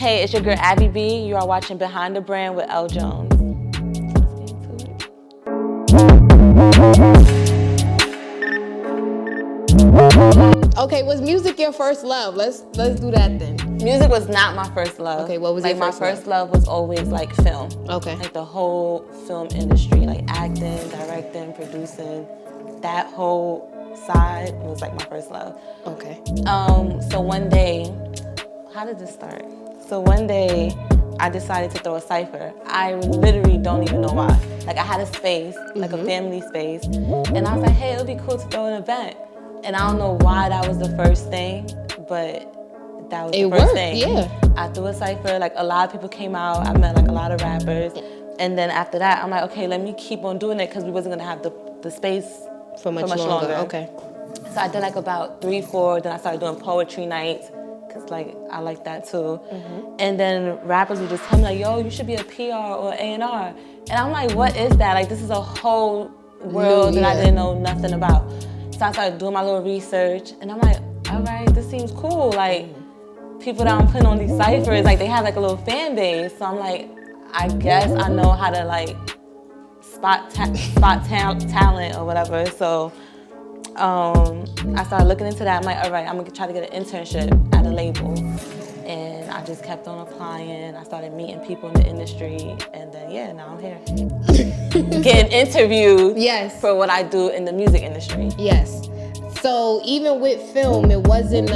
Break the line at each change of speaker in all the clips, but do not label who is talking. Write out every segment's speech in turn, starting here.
Hey, it's your girl Abby B. You are watching Behind the Brand with L. Jones. Let's get into
it. Okay, was music your first love? Let's do that then.
Music was not my first love.
Okay, what was your first love?
My first love was always like film.
Okay.
Like the whole film industry, like acting, directing, producing. That whole side was like my first love.
Okay.
So one day, how did this start? So one day, I decided to throw a cypher. I literally don't even know why. Like I had a space, like a family space, and I was like, hey, it would be cool to throw an event. And I don't know why that was the first thing, but that was the first thing.
Yeah.
I threw a cypher, like a lot of people came out, I met like a lot of rappers. And then after that, I'm like, okay, let me keep on doing it because we wasn't gonna have the space
for much longer. Okay.
So I did like about 3, 4, then I started doing poetry nights, cause like I like that too. And then rappers would just tell me like, yo, you should be a PR or A&R. And I'm like, what is that? Like this is a whole world that I didn't know nothing about. So I started doing my little research and I'm like, all right, this seems cool. Like people that I'm putting on these ciphers, like they have like a little fan base. So I'm like, I guess I know how to like spot talent or whatever. So I started looking into that. I'm like, all right, I'm gonna try to get an internship at a label. And I just kept on applying. I started meeting people in the industry. And then, yeah, now I'm here. Getting interviewed for what I do in the music industry.
Yes. So even with film, it wasn't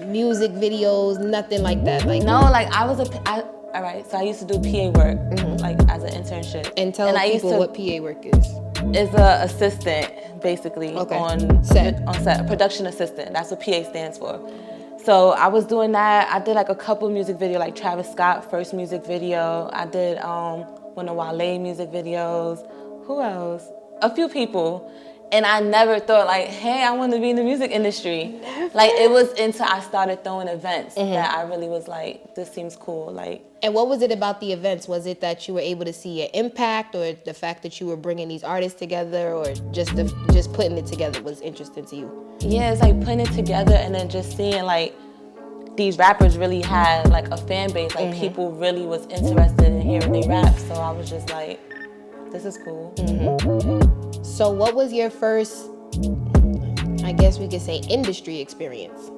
music videos, nothing like that. Like
no, like all right, so I used to do PA work, like as an internship.
And tell people what PA work is.
It's an assistant, basically, on set, a production assistant. That's what PA stands for. So I was doing that. I did like a couple music videos, like Travis Scott first music video. I did one of Wale music videos. Who else? A few people. And I never thought like, hey, I want to be in the music industry. Never. Like it was until I started throwing events that I really was like, this seems cool. Like.
And what was it about the events? Was it that you were able to see an impact, or the fact that you were bringing these artists together, or just putting it together was interesting to you?
Yeah, it's like putting it together and then just seeing like these rappers really had like a fan base. Like people really was interested in hearing they rap. So I was just like, this is cool.
So what was your first, I guess we could say, industry experience?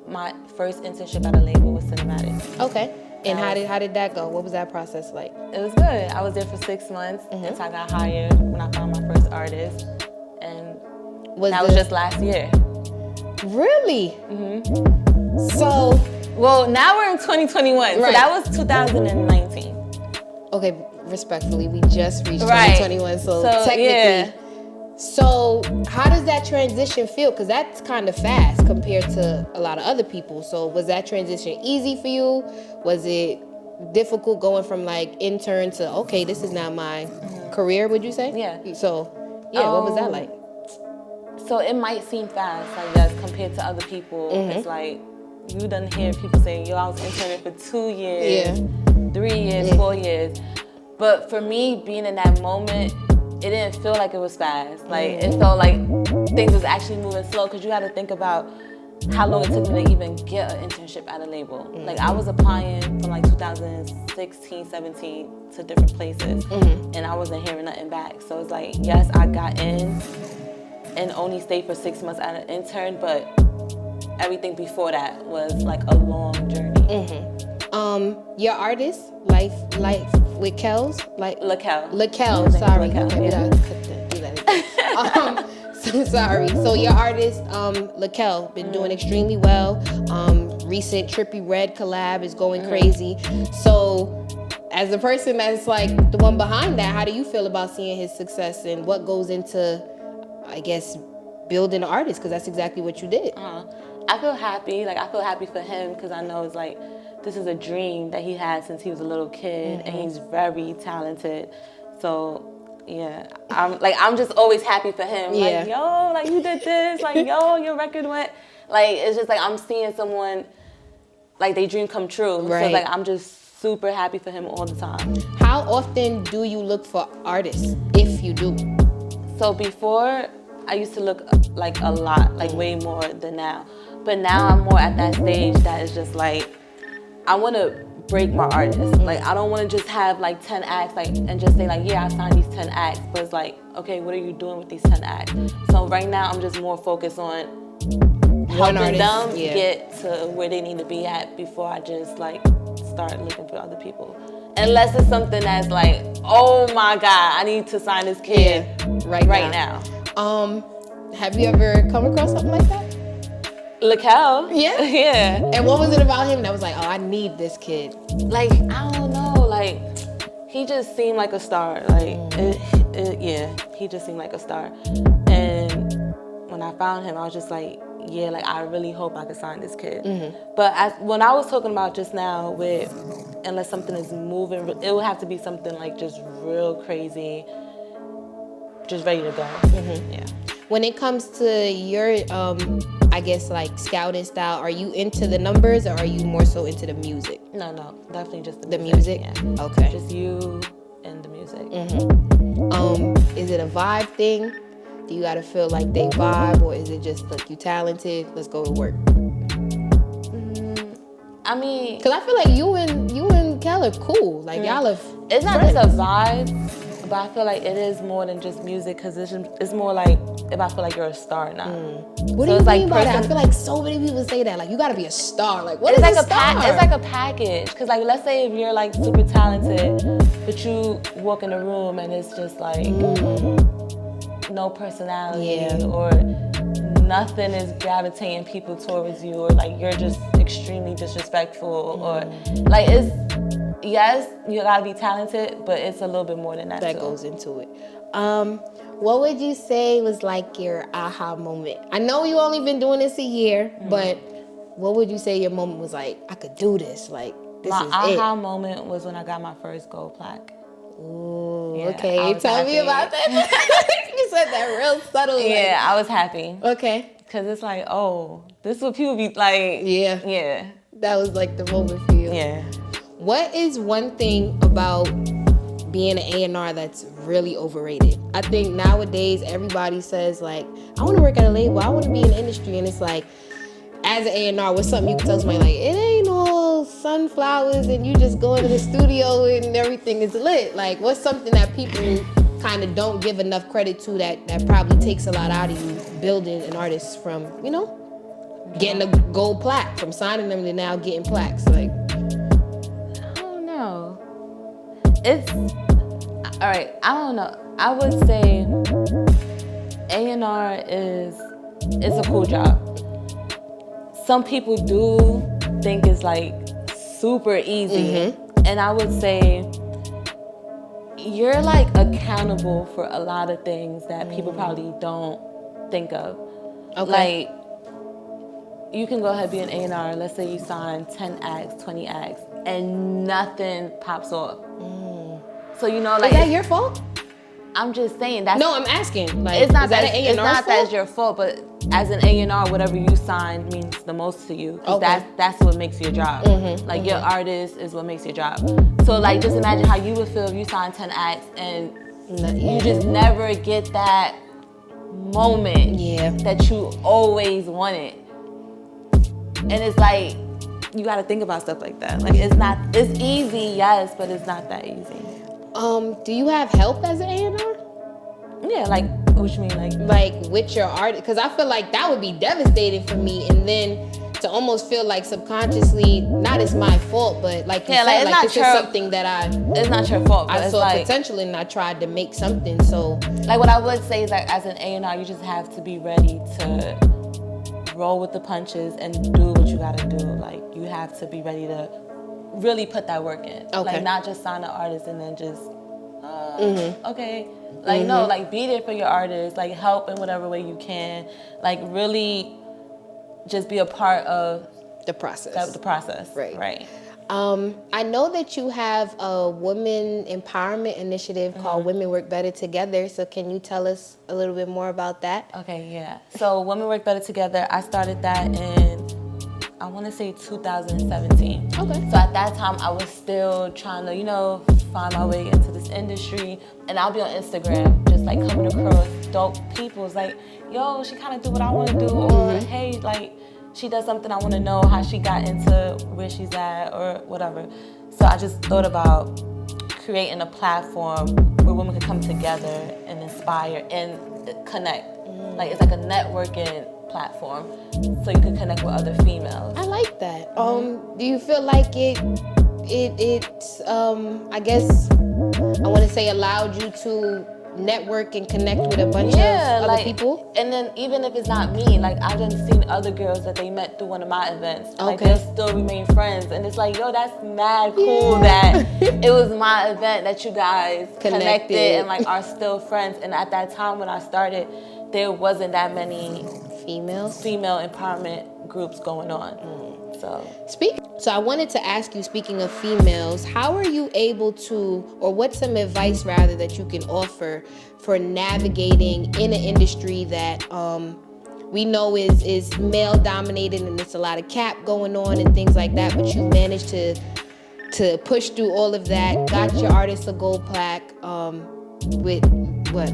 My first internship at a label was Cinematic.
Okay. And how did that go? What was that process like?
It was good. I was there for 6 months until I got hired when I found my first artist. And that was just last year.
Really? So.
Well, now we're in 2021. So that was 2019.
Okay, respectfully, we just reached 2021, so technically.
Yeah.
So how does that transition feel? Because that's kind of fast compared to a lot of other people. So was that transition easy for you? Was it difficult going from like intern to, okay, this is now my career, would you say?
Yeah.
So, yeah, what was that like?
So it might seem fast, like that, compared to other people. It's like, you done hear people say, yo, I was interning for 2 years, 3 years, 4 years. But for me, being in that moment, it didn't feel like it was fast. Like it felt like things was actually moving slow, because you had to think about how long it took me to even get an internship at a label. Like I was applying from like 2016, 17 to different places, and I wasn't hearing nothing back. So it's like, yes, I got in and only stayed for 6 months as an intern, but everything before that was like a long journey.
Your artist, Life with Kel's, like
Lul Kel.
Lul Kel, sorry.
Lul Kel,
So sorry. So your artist, Lul Kel, been doing extremely well. Recent Trippie Redd collab is going crazy. So as the person that's like the one behind that, how do you feel about seeing his success, and what goes into, I guess, building an artist? Because that's exactly what you did.
I feel happy. Like I feel happy for him, because I know it's like, this is a dream that he had since he was a little kid, and he's very talented. So, yeah, I'm just always happy for him. Like, yo, like you did this. Like, yo, your record went. Like, it's just like I'm seeing someone, like they dream come true. So, like, I'm just super happy for him all the time.
How often do you look for artists, if you do?
So before, I used to look like a lot, like way more than now. But now I'm more at that stage that is just like, I want to break my artist. Like, I don't want to just have like 10 acts, like, and just say like, yeah, I signed these 10 acts. But it's like, okay, what are you doing with these 10 acts? So right now I'm just more focused on helping them get to where they need to be at before I just like start looking for other people. Unless it's something that's like, oh my God, I need to sign this kid right now.
Have you ever come across something like that?
Lul Kel.
Yeah?
Yeah.
And what was it about him that was like, oh, I need this kid?
Like, I don't know, like, he just seemed like a star. Like, he just seemed like a star. And when I found him, I was just like, yeah, like, I really hope I could sign this kid. But when I was talking about just now with, unless something is moving, it would have to be something like just real crazy, just ready to go. Yeah.
When it comes to your, I guess like scouting style, are you into the numbers or are you more so into the music?
No, definitely just
the music.
Yeah.
Okay.
Just you and the music.
Is it a vibe thing? Do you gotta feel like they vibe, or is it just like you talented? Let's go to work.
I mean,
because I feel like you and Kel are cool. Like y'all are.
It's not just a vibe, but I feel like it is more than just music. Because it's more like if I feel like you're a star now.
What do you mean by that? I feel like so many people say that. Like you gotta be a star. Like what is like a star?
It's like a package. Because like let's say if you're like super talented, but you walk in a room and it's just like no personality or nothing is gravitating people towards you, or like you're just extremely disrespectful, or like it's, yes, you gotta be talented, but it's a little bit more than that
that
too.
goes into it. What would you say was like your aha moment? I know you only been doing this a year, but what would you say your moment was like, I could do this, like this
my
is
aha moment was when I got my first gold plaque.
Ooh,
Yeah,
okay, tell me about that. You said that real subtle.
Yeah, I was happy.
Okay.
Cause it's like, oh, this is what people be like.
Yeah. That was like the moment for you.
Yeah.
What is one thing about being an A&R that's really overrated? I think nowadays everybody says like, I want to work at a label, I want to be in the industry, and it's like, as an A&R, what's something you can tell somebody like, it ain't all sunflowers and you just go into the studio and everything is lit. Like, what's something that people kind of don't give enough credit to that probably takes a lot out of you building an artist from, getting a gold plaque, from signing them to now getting plaques? Like,
I don't know. It's, all right, I don't know. I would say A&R it's a cool job. Some people do think it's like super easy. And I would say you're like accountable for a lot of things that people probably don't think of.
okay.
Like, you can go ahead and be an A&R. Let's say you sign 10 acts, 20 acts, and nothing pops off. So, like...
Is that your fault?
I'm just saying that's...
No, I'm asking. Like,
it's not
is that an A&R
it's not
fault?
that it's your fault, but as an A&R, whatever you sign means the most to you. Because that's what makes your job. Like, your artist is what makes your job. So, like, just imagine how you would feel if you signed 10 acts and you just never get that moment that you always wanted. And it's like, you got to think about stuff like that. Like, it's easy, yes, but it's not that easy.
Do you have help as an A&R?
Yeah, like, what you mean?
Like with your art? Because I feel like that would be devastating for me. And then to almost feel like subconsciously, not it's my fault, but like you said, like this is something that
it's not your fault, but
I
it's
saw
like,
potential and I tried to make something. So
like what I would say is that as an A&R, you just have to be ready to roll with the punches and do what you gotta do. Like, you have to be ready to really put that work in. Like, not just sign an artist and then just, okay. Like, no, like, be there for your artist. Like, help in whatever way you can. Like, really just be a part of
the process.
Right.
I know that you have a women empowerment initiative called Women Work Better Together. So can you tell us a little bit more about that?
Okay, yeah. So Women Work Better Together, I started that in, I want to say 2017.
Okay.
So at that time, I was still trying to, find my way into this industry. And I'll be on Instagram, just like coming across dope people. It's like, yo, she kind of do what I want to do. Or, hey, like, she does something, I want to know how she got into where she's at or whatever. So I just thought about creating a platform where women could come together and inspire and connect. Like it's like a networking platform, so you can connect with other females.
I like that. Do you feel like it I guess I want to say allowed you to network and connect with a bunch of other people?
And then even if it's not me, like I've done seen other girls that they met through one of my events. Like
Okay.
they'll still remain friends, and it's like, yo, that's mad cool that it was my event that you guys connected and like are still friends. And at that time when I started, there wasn't that many female empowerment groups going on.
So I wanted to ask you, speaking of females, how are you able to, or what's some advice rather that you can offer for navigating in an industry that we know is male dominated and there's a lot of cap going on and things like that, but you managed to push through all of that, got your artist a gold plaque with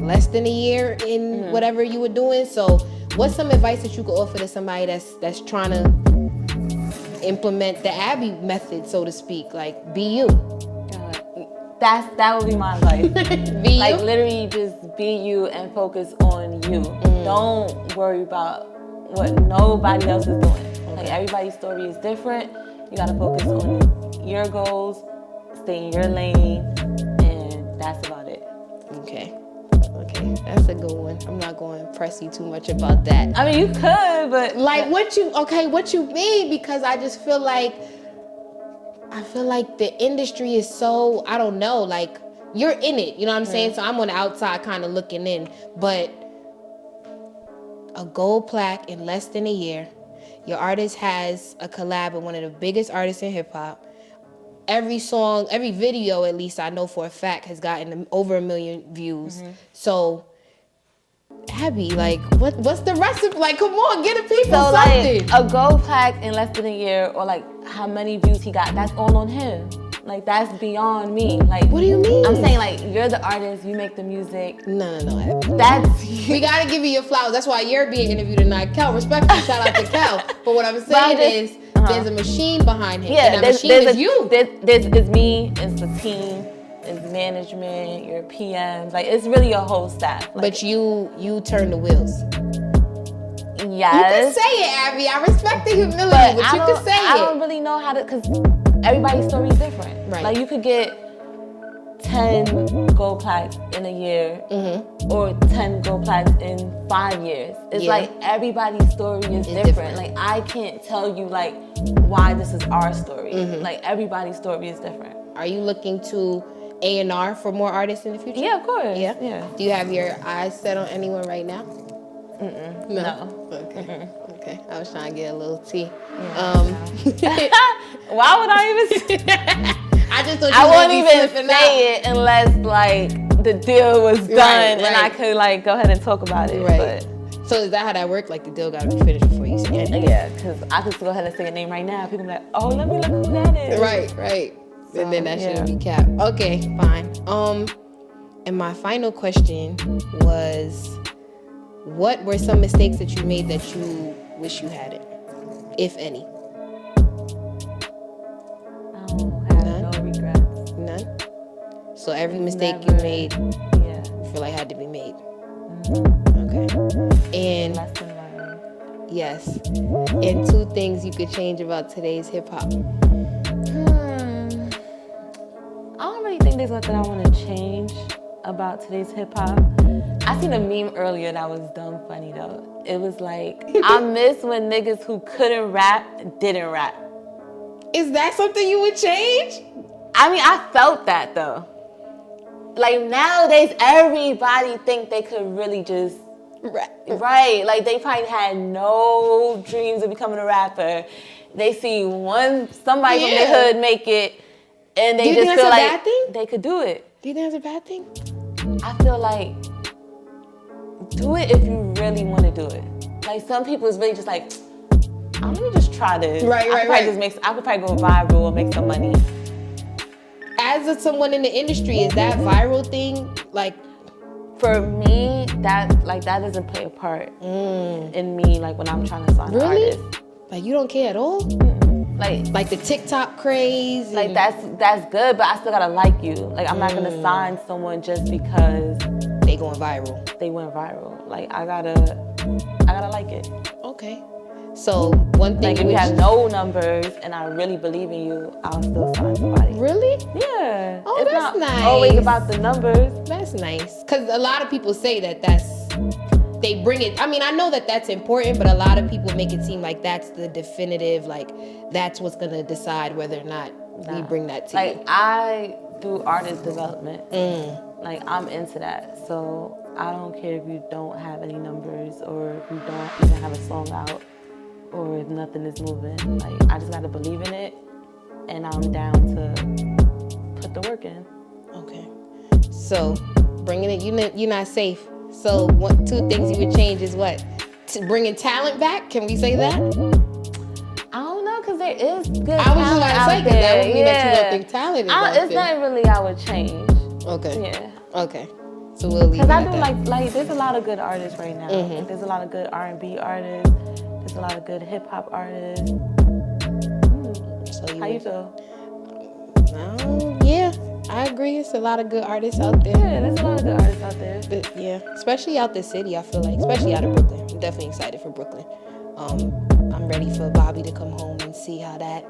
less than a year in whatever you were doing. So what's some advice that you could offer to somebody that's trying to implement the Abby method, so to speak? Like, be you.
That would be my advice.
Be
like
you?
literally just be you and focus on you. Don't worry about what nobody else is doing. Like everybody's story is different. You gotta focus on your goals, stay in your lane, and that's about it.
Okay, that's a good one. I'm not going to press you too much about that.
I mean, you could, but
Like what you mean? Because I just feel like the industry is so, I don't know, like you're in it, you know what I'm saying? So I'm on the outside kind of looking in, but a gold plaque in less than a year. Your artist has a collab with one of the biggest artists in hip hop. Every song, every video, at least I know for a fact, has gotten over 1 million views. So, Abby, like, what's the recipe? Like, come on, get the people something.
Like, a gold plaque in less than a year, or like how many views he got, that's all on him. Like, that's beyond me. Like,
what do you mean?
I'm saying, like, you're the artist, you make the music.
No, Abby.
That's
we gotta give you your flowers. That's why you're being interviewed tonight. Kel, respectfully, shout out to Kel. But what I'm saying is, there's a machine behind him.
Yeah,
and that machine is you.
It's me, it's the team, it's management, your PMs. Like, it's really your whole staff. Like,
but you turn the wheels.
Yes.
You can say it, Abby. I respect the humility, but you can say it.
I don't really know how to, because everybody's story is different.
Right.
Like, you could get 10 gold plaques in a year or 10 gold plaques in 5 years. It's like everybody's story is different. Like, I can't tell you like why this is our story. Like, everybody's story is different.
Are you looking to A&R for more artists in the future?
Yeah, of course.
Yeah. Do you have your eyes set on anyone right now? No. Okay. I was trying to get a little tea.
Why would I even
I just thought
I wouldn't even say it unless like the deal was done and I could like go ahead and talk about it.
Right. So is that how that worked? Like the deal got to be finished before you say anything?
Yeah, because I could go ahead and say a name right now. People be like, oh, let me look who that is.
Right. So, and then that shouldn't be capped. Okay, fine. And my final question was, what were some mistakes that you made that you wish you hadn't, if any?
I have no regrets.
None? So every mistake you made, you feel like had to be made. Okay. And
lesson learned.
Yes. And 2 things you could change about today's hip hop.
I don't really think there's nothing I want to change about today's hip hop. I seen a meme earlier that was dumb funny though. It was like, I miss when niggas who couldn't rap didn't rap.
Is that something you would change?
I mean, I felt that though. Like nowadays, everybody think they could really just rap. Right, like they probably had no dreams of becoming a rapper. They see somebody from their hood make it, and they just feel like they could do it.
Do you think that's a bad thing?
I feel like do it if you really want to do it. Like some people is really just like, I'm gonna just try this.
Right.
I could probably go viral and make some money.
As someone in the industry, is that viral thing like?
For me, that doesn't play a part in me like when I'm trying to sign an artist.
Like you don't care at all? Like the TikTok craze?
Like that's good, but I still gotta like you. Like I'm not gonna sign someone just because
they going viral.
They went viral. Like I gotta like it.
Okay. So one thing
like if you have no numbers and I really believe in you, I'll still sign somebody.
Really?
Yeah.
Oh,
it's
that's
not
nice.
always about the numbers.
That's nice. Cause a lot of people say they bring it. I mean, I know that that's important, but a lot of people make it seem like that's the definitive, like that's what's gonna decide whether or not we bring that to you.
Like I do artist development. Like I'm into that. So I don't care if you don't have any numbers or if you don't even have a song out or if nothing is moving. Like I just gotta believe in it and I'm down to put the work in.
Okay. So bringing it, you're not safe. So two things you would change is what? Bringing talent back? Can we say that?
I don't know, because there is good
I was just
talent
about to
out
say, because
there.
that would mean that you don't think talent is out
It's
there.
not really I would change.
Okay.
Yeah.
Okay. So we'll leave it
Because I
at
do
that.
like there's a lot of good artists right now. Like, there's a lot of good R&B artists. There's a lot of good hip hop artists.
So
How you feel?
Yeah, I agree. It's a lot of good artists out there.
Yeah, there's a lot of good artists out there.
But yeah, especially out the city, I feel like, especially out of Brooklyn. I'm definitely excited for Brooklyn. I'm ready for Bobby to come home and see how that